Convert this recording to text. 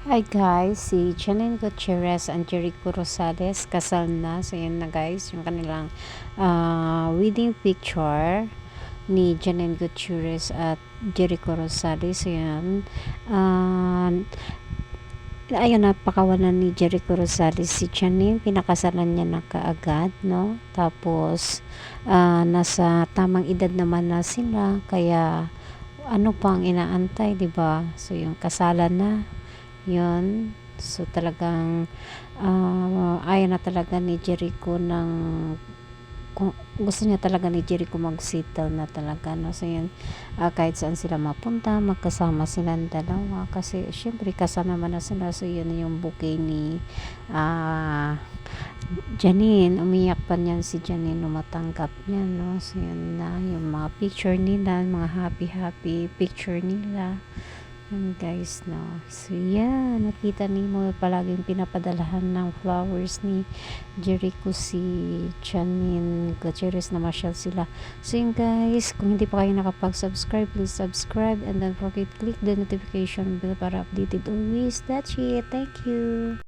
Hi guys, si Janine Gutierrez and Jericho Rosales kasal na. So yun na guys, yung kanilang wedding picture ni Janine Gutierrez at Jericho Rosales. So yan. Ayun, napakawalan ni Jericho Rosales si Janine. Pinakasalan niya na kaagad, no? Tapos, nasa tamang edad naman na sila. Kaya, ano pang inaantay, 'di ba? So yung kasalan na yun. So talagang ayaw na talaga ni Jericho ng kung gusto niya talaga ni Jericho mag-settle na talaga, no? So yun, kahit saan sila mapunta magkasama silang dalawa kasi syempre kasama naman na sila. So yun yung bouquet ni Janine. Umiyak pa niyan si Janine nung matanggap niya, no? So yun na yung mga picture nila, mga happy picture nila. Yan guys, no. So yan, nakita ni mo palaging pinapadalahan ng flowers ni Jericho si Janine Gutierrez na masyal sila. So yun guys, kung hindi pa kayo nakapag-subscribe, please subscribe and don't forget click the notification bell para updated always. That's it. Thank you.